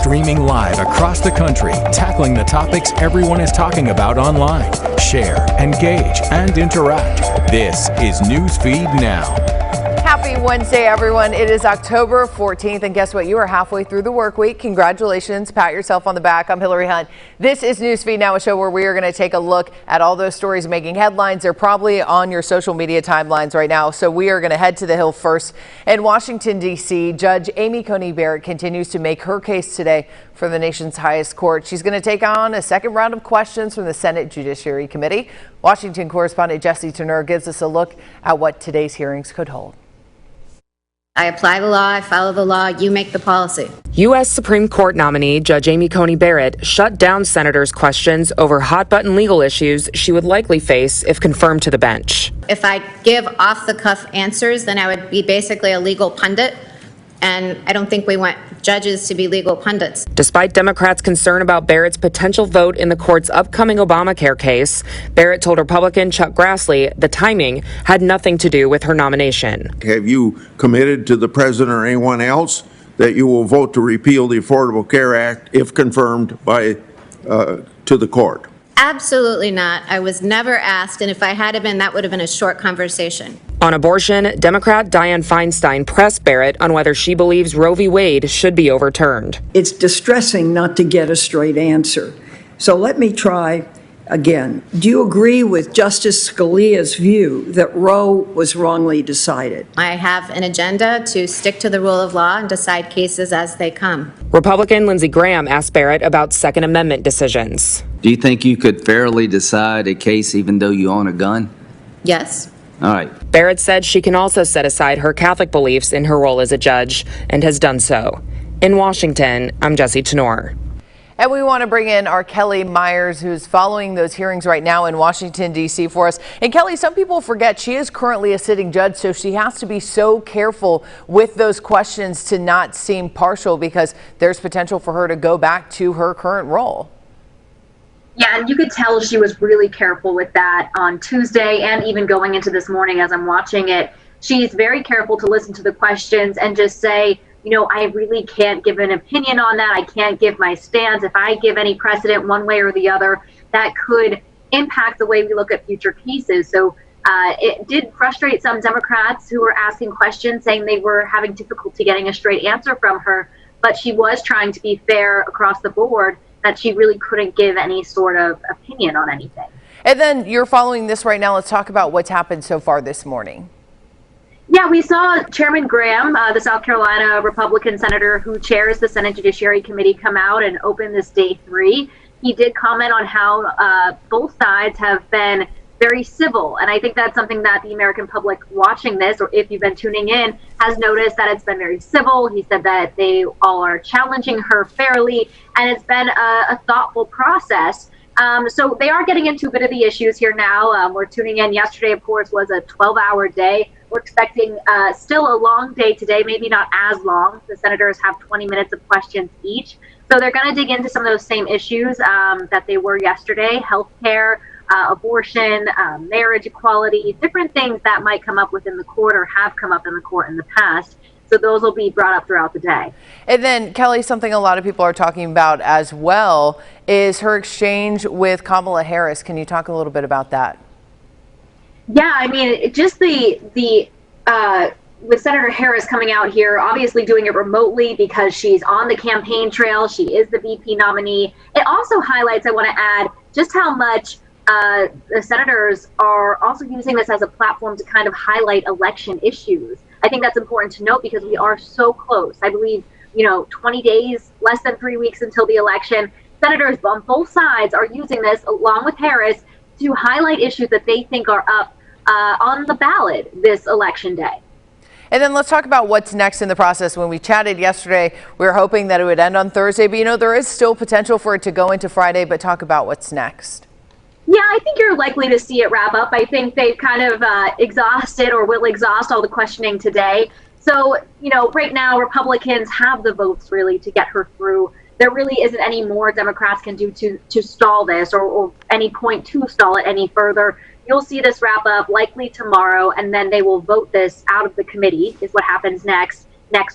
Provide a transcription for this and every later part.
streaming live across the country, tackling the topics everyone is talking about online. Share, engage, and interact. This is Newsfeed Now. Happy Wednesday, everyone. It is October 14th, and guess what? You are halfway through the work week. Congratulations. Pat yourself on the back. I'm Hillary Hunt. This is Newsfeed Now, a show where we are going to take a look at all those stories making headlines. They're probably on your social media timelines right now, so we are going to head to the Hill first. In Washington, D.C., Judge Amy Coney Barrett continues to make her case today for the nation's highest court. She's going to take on a second round of questions from the Senate Judiciary Committee. Washington correspondent Jesse Tenor gives us a look at what today's hearings could hold. I apply the law, I follow the law, you make the policy. U.S. Supreme Court nominee Judge Amy Coney Barrett shut down senators' questions over hot-button legal issues she would likely face if confirmed to the bench. If I give off-the-cuff answers, then I would be basically a legal pundit, and I don't think we want judges to be legal pundits. Despite Democrats' concern about Barrett's potential vote in the court's upcoming Obamacare case, Barrett told Republican Chuck Grassley the timing had nothing to do with her nomination. Have you committed to the president or anyone else that you will vote to repeal the Affordable Care Act if confirmed by to the court? Absolutely not. I was never asked, and if I had been, that would have been a short conversation. On abortion, Democrat Dianne Feinstein pressed Barrett on whether she believes Roe v. Wade should be overturned. It's distressing not to get a straight answer. So let me try again. Do you agree with Justice Scalia's view that Roe was wrongly decided? I have an agenda to stick to the rule of law and decide cases as they come. Republican Lindsey Graham asked Barrett about Second Amendment decisions. Do you think you could fairly decide a case even though you own a gun? Yes. All right. Barrett said she can also set aside her Catholic beliefs in her role as a judge and has done so. In Washington, I'm Jesse Tenor. And we want to bring in our Kelly Myers, who's following those hearings right now in Washington, D.C. for us. And Kelly, some people forget she is currently a sitting judge, so she has to be so careful with those questions to not seem partial because there's potential for her to go back to her current role. Yeah, and you could tell she was really careful with that on Tuesday and even going into this morning as I'm watching it. She's very careful to listen to the questions and just say, you know, I really can't give an opinion on that. I can't give my stance. If I give any precedent one way or the other, that could impact the way we look at future cases. So it did frustrate some Democrats who were asking questions, saying they were having difficulty getting a straight answer from her. But she was trying to be fair across the board, that she really couldn't give any sort of opinion on anything. And then you're following this right now. Let's talk about what's happened so far this morning. Yeah, we saw Chairman Graham, the South Carolina Republican senator who chairs the Senate Judiciary Committee, come out and open this day 3. He did comment on how both sides have been very civil. And I think that's something that the American public watching this, or if you've been tuning in, has noticed that it's been very civil. He said that they all are challenging her fairly, and it's been a thoughtful process. So they are getting into a bit of the issues here now. We're tuning in. Yesterday, of course, was a 12-hour day. We're expecting still a long day today, maybe not as long. The senators have 20 minutes of questions each. So they're going to dig into some of those same issues that they were yesterday: healthcare, abortion, marriage equality, different things that might come up within the court or have come up in the court in the past. So those will be brought up throughout the day. And then, Kelly, something a lot of people are talking about as well is her exchange with Kamala Harris. Can you talk a little bit about that? Yeah, I mean, just with Senator Harris coming out here, obviously doing it remotely because she's on the campaign trail. She is the VP nominee. It also highlights, I want to add, just how much the senators are also using this as a platform to kind of highlight election issues. I think that's important to note because we are so close. I believe, 20 days, less than 3 weeks until the election. Senators on both sides are using this, along with Harris, to highlight issues that they think are up on the ballot this election day. And then let's talk about what's next in the process. When we chatted yesterday, we were hoping that it would end on Thursday, but there is still potential for it to go into Friday, but talk about what's next. Yeah, I think you're likely to see it wrap up. I think they've kind of exhausted or will exhaust all the questioning today. So, right now Republicans have the votes really to get her through. There really isn't any more Democrats can do to stall this or any point to stall it any further. You'll see this wrap up likely tomorrow, and then they will vote this out of the committee is what happens next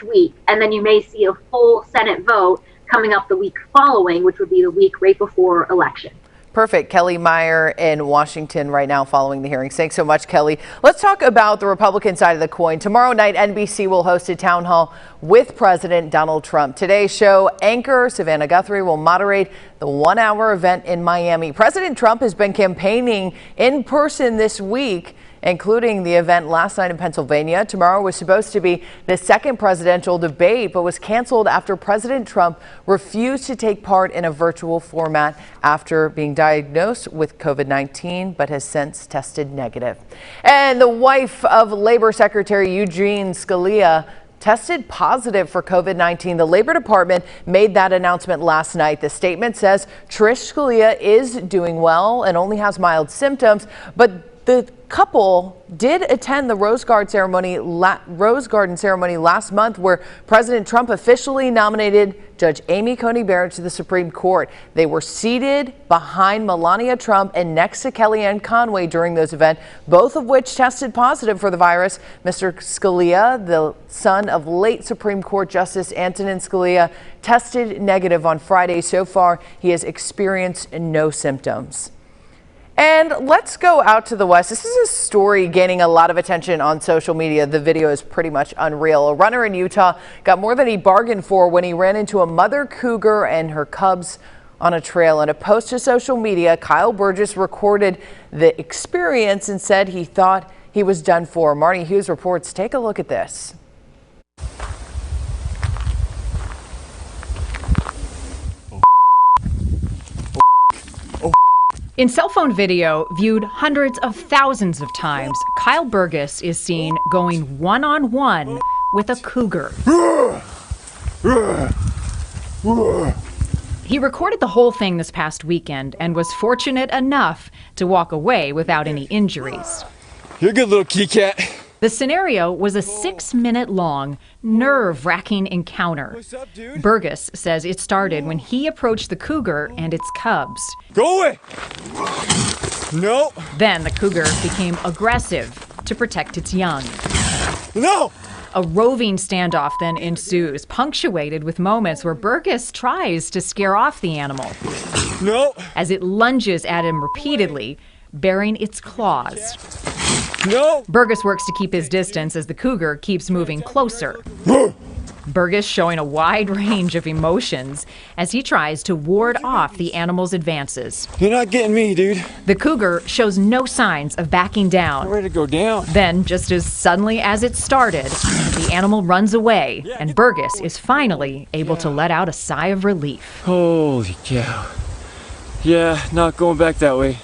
week. And then you may see a full Senate vote coming up the week following, which would be the week right before election. Perfect. Kelly Meyer in Washington right now following the hearings. Thanks so much, Kelly. Let's talk about the Republican side of the coin. Tomorrow night, NBC will host a town hall with President Donald Trump. Today's show anchor Savannah Guthrie will moderate the 1-hour event in Miami. President Trump has been campaigning in person this week, including the event last night in Pennsylvania. Tomorrow was supposed to be the second presidential debate, but was canceled after President Trump refused to take part in a virtual format after being diagnosed with COVID-19, but has since tested negative. And the wife of Labor Secretary Eugene Scalia tested positive for COVID-19. The Labor Department made that announcement last night. The statement says Trish Scalia is doing well and only has mild symptoms, but the couple did attend the Rose Garden ceremony last month, where President Trump officially nominated Judge Amy Coney Barrett to the Supreme Court. They were seated behind Melania Trump and next to Kellyanne Conway during those events, both of which tested positive for the virus. Mr. Scalia, the son of late Supreme Court Justice Antonin Scalia, tested negative on Friday. So far, he has experienced no symptoms. And let's go out to the west. This is a story gaining a lot of attention on social media. The video is pretty much unreal. A runner in Utah got more than he bargained for when he ran into a mother cougar and her cubs on a trail. In a post to social media, Kyle Burgess recorded the experience and said he thought he was done for. Marty Hughes reports. Take a look at this. In cell phone video viewed hundreds of thousands of times, Kyle Burgess is seen going one-on-one with a cougar. He recorded the whole thing this past weekend and was fortunate enough to walk away without any injuries. You're a good little kitty cat. The scenario was a 6-minute-long, nerve-wracking encounter. What's up, dude? Burgess says it started when he approached the cougar and its cubs. Go away! No! Then the cougar became aggressive to protect its young. No! A roving standoff then ensues, punctuated with moments where Burgess tries to scare off the animal. No! As it lunges at him repeatedly, baring its claws. No! Burgess works to keep his distance as the cougar keeps moving closer. Burgess showing a wide range of emotions as he tries to ward off the animal's advances. You're not getting me, dude. The cougar shows no signs of backing down. I'm ready to go down. Then, just as suddenly as it started, the animal runs away, and Burgess is finally able to let out a sigh of relief. Holy cow. Yeah, not going back that way.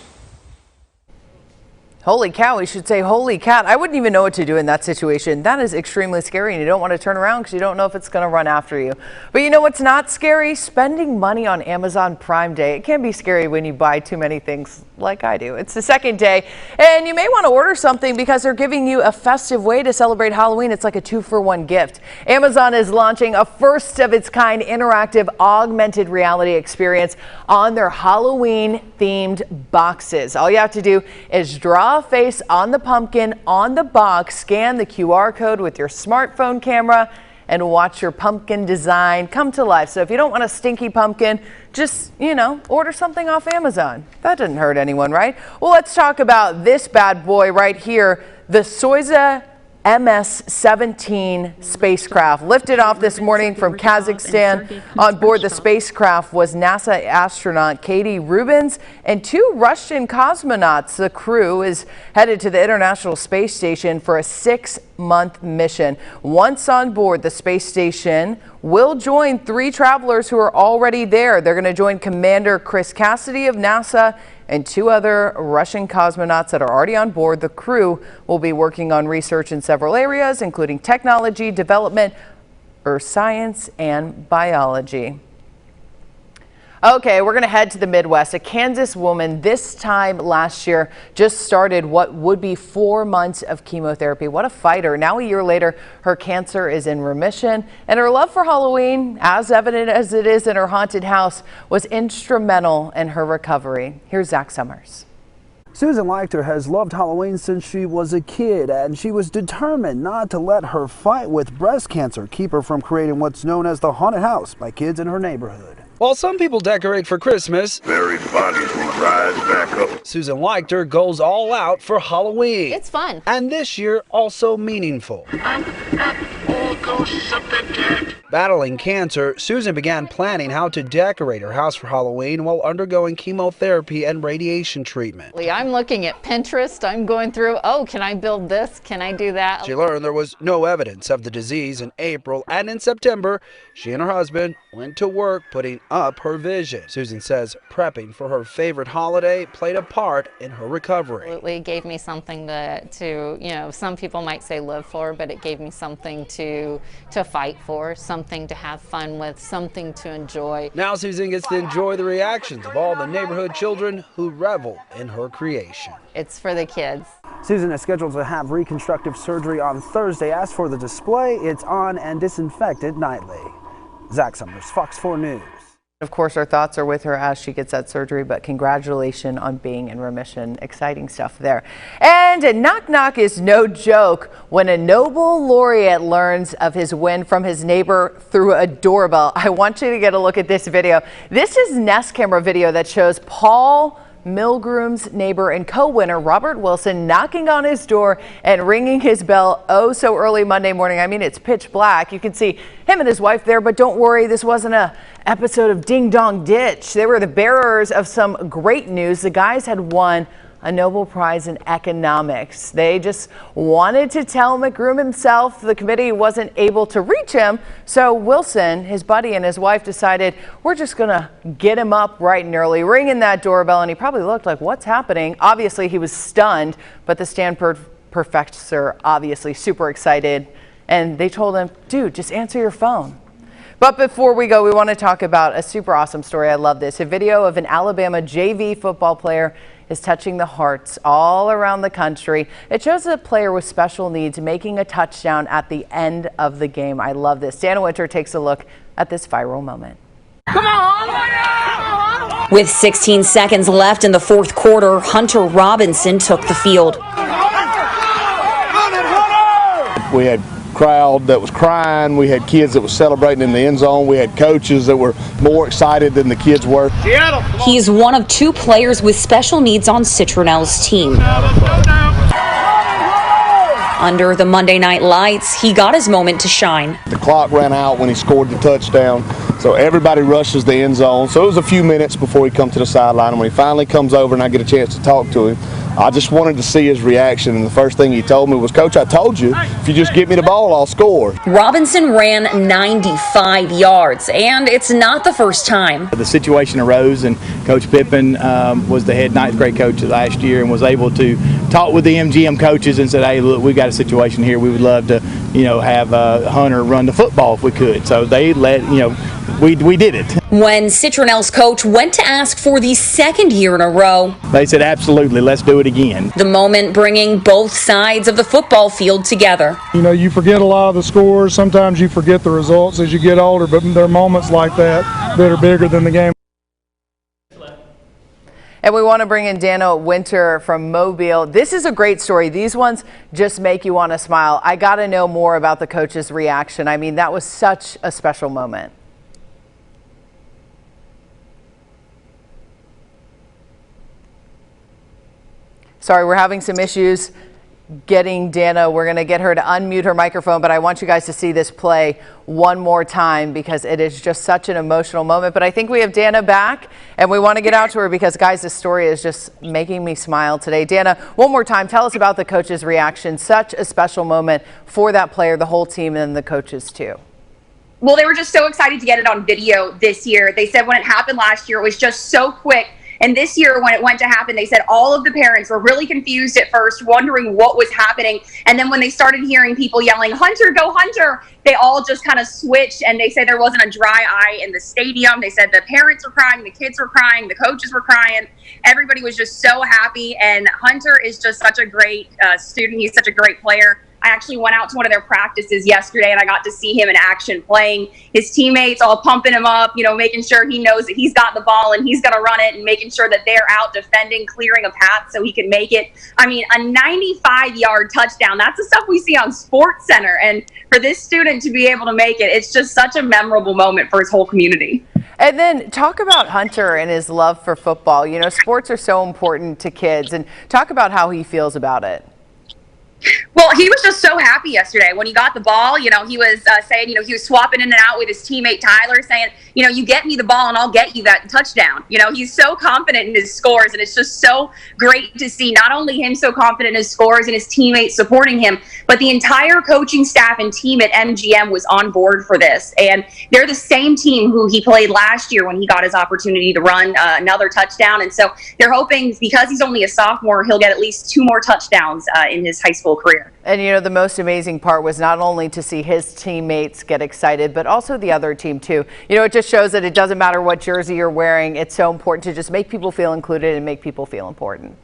Holy cow, we should say holy cat. I wouldn't even know what to do in that situation. That is extremely scary, and you don't want to turn around because you don't know if it's going to run after you. But you know what's not scary? Spending money on Amazon Prime Day. It can be scary when you buy too many things like I do. It's the second day, and you may want to order something because they're giving you a festive way to celebrate Halloween. It's like a 2-for-1 gift. Amazon is launching a first-of-its-kind interactive augmented reality experience on their Halloween-themed boxes. All you have to do is draw a face on the pumpkin on the box, scan the QR code with your smartphone camera, and watch your pumpkin design come to life. So if you don't want a stinky pumpkin, just, order something off Amazon. That doesn't hurt anyone, right? Well, let's talk about this bad boy right here, the Soyuz MS-17 spacecraft lifted off this morning from Kazakhstan. On board the spacecraft was NASA astronaut Katie Rubins and 2 Russian cosmonauts. The crew is headed to the International Space Station for a 6-month mission. Once on board, the space station will join 3 travelers who are already there. They're going to join Commander Chris Cassidy of NASA and 2 other Russian cosmonauts that are already on board. The crew will be working on research in several areas, including technology, development, earth science, and biology. Okay, we're going to head to the Midwest. A Kansas woman this time last year just started what would be 4 months of chemotherapy. What a fighter. Now, a year later, her cancer is in remission, and her love for Halloween, as evident as it is in her haunted house, was instrumental in her recovery. Here's Zach Summers. Susan Leichter has loved Halloween since she was a kid, and she was determined not to let her fight with breast cancer keep her from creating what's known as the haunted house by kids in her neighborhood. While some people decorate for Christmas, buried bodies will rise back up. Susan Leichter goes all out for Halloween. It's fun. And this year, also meaningful. Battling cancer, Susan began planning how to decorate her house for Halloween while undergoing chemotherapy and radiation treatment. I'm looking at Pinterest. I'm going through, oh, can I build this? Can I do that? She learned there was no evidence of the disease in April, and in September, she and her husband went to work putting up her vision. Susan says prepping for her favorite holiday played a part in her recovery. It gave me something to some people might say live for, but it gave me something to fight for, something to have fun with, something to enjoy. Now Susan gets to enjoy the reactions of all the neighborhood children who revel in her creation. It's for the kids. Susan is scheduled to have reconstructive surgery on Thursday. As for the display, it's on and disinfected nightly. Zach Summers, Fox 4 News. Of course, our thoughts are with her as she gets that surgery, but congratulations on being in remission. Exciting stuff there. And a knock-knock is no joke when a Nobel laureate learns of his win from his neighbor through a doorbell. I want you to get a look at this video. This is Nest camera video that shows Paul Milgroom's neighbor and co-winner Robert Wilson knocking on his door and ringing his bell oh so early Monday morning. I mean, it's pitch black. You can see him and his wife there, but don't worry, this wasn't a episode of Ding Dong Ditch. They were the bearers of some great news. The guys had won a Nobel Prize in economics. They just wanted to tell McGroom himself. The committee wasn't able to reach him, so Wilson, his buddy, and his wife decided we're just gonna get him up bright and early, ringing that doorbell, and he probably looked like, what's happening? Obviously he was stunned, but the Stanford professor obviously super excited, and they told him, dude, just answer your phone. But before we go, we want to talk about a super awesome story. I love this. A video of an Alabama JV football player is touching the hearts all around the country. It shows a player with special needs making a touchdown at the end of the game. I love this. Dana Winter takes a look at this viral moment. Come on! With 16 seconds left in the fourth quarter, Hunter Robinson took the field. We had crowd that was crying. We had kids that were celebrating in the end zone. We had coaches that were more excited than the kids were. He's one of two players with special needs on Citronel's team. Under the Monday night lights, he got his moment to shine. The clock ran out when he scored the touchdown, so everybody rushes the end zone. So it was a few minutes before he come to the sideline, and when he finally comes over and I get a chance to talk to him, I just wanted to see his reaction, and the first thing he told me was, Coach, I told you, if you just get me the ball, I'll score. Robinson ran 95 yards, and it's not the first time. The situation arose, and Coach Pippen was the head ninth grade coach last year and was able to talk with the MGM coaches and said, hey, look, we got a situation here. We would love to, have Hunter run the football if we could. So they let, we did it. When Citronel's coach went to ask for the second year in a row, they said, absolutely, let's do it again. The moment bringing both sides of the football field together. You forget a lot of the scores. Sometimes you forget the results as you get older, but there are moments like that that are bigger than the game. And we want to bring in Dana Winter from Mobile. This is a great story. These ones just make you want to smile. I got to know more about the coach's reaction. I mean, that was such a special moment. Sorry, we're having some issues getting Dana. We're going to get her to unmute her microphone, but I want you guys to see this play one more time because it is just such an emotional moment. But I think we have Dana back, and we want to get out to her because, guys, this story is just making me smile today. Dana, one more time, tell us about the coach's reaction. Such a special moment for that player, the whole team, and the coaches too. Well, they were just so excited to get it on video this year. They said when it happened last year, it was just so quick. And this year, when it went to happen, they said all of the parents were really confused at first, wondering what was happening. And then when they started hearing people yelling, Hunter, go Hunter, they all just kind of switched. And they said there wasn't a dry eye in the stadium. They said the parents were crying, the kids were crying, the coaches were crying. Everybody was just so happy. And Hunter is just such a great student. He's such a great player. I actually went out to one of their practices yesterday, and I got to see him in action playing. His teammates all pumping him up, making sure he knows that he's got the ball and he's going to run it, and making sure that they're out defending, clearing a path so he can make it. I mean, a 95-yard touchdown, that's the stuff we see on Sports Center. And for this student to be able to make it, it's just such a memorable moment for his whole community. And then talk about Hunter and his love for football. Sports are so important to kids, and talk about how he feels about it. Well, he was just so happy yesterday when he got the ball. He was saying, he was swapping in and out with his teammate Tyler, saying, you get me the ball and I'll get you that touchdown. He's so confident in his scores, and it's just so great to see not only him so confident in his scores and his teammates supporting him, but the entire coaching staff and team at MGM was on board for this. And they're the same team who he played last year when he got his opportunity to run another touchdown. And so they're hoping, because he's only a sophomore, he'll get at least 2 more touchdowns in his high school career. And the most amazing part was not only to see his teammates get excited, but also the other team too. It just shows that it doesn't matter what jersey you're wearing. It's so important to just make people feel included and make people feel important.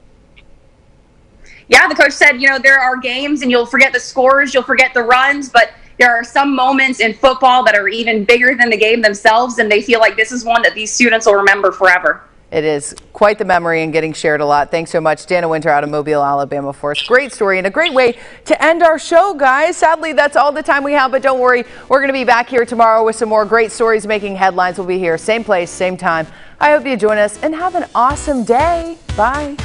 Yeah, the coach said, there are games and you'll forget the scores, you'll forget the runs, but there are some moments in football that are even bigger than the game themselves, and they feel like this is one that these students will remember forever. It is quite the memory and getting shared a lot. Thanks so much, Dana Winter out of Mobile, Alabama for us. Great story and a great way to end our show, guys. Sadly, that's all the time we have, but don't worry. We're going to be back here tomorrow with some more great stories making headlines. We'll be here, same place, same time. I hope you join us and have an awesome day. Bye.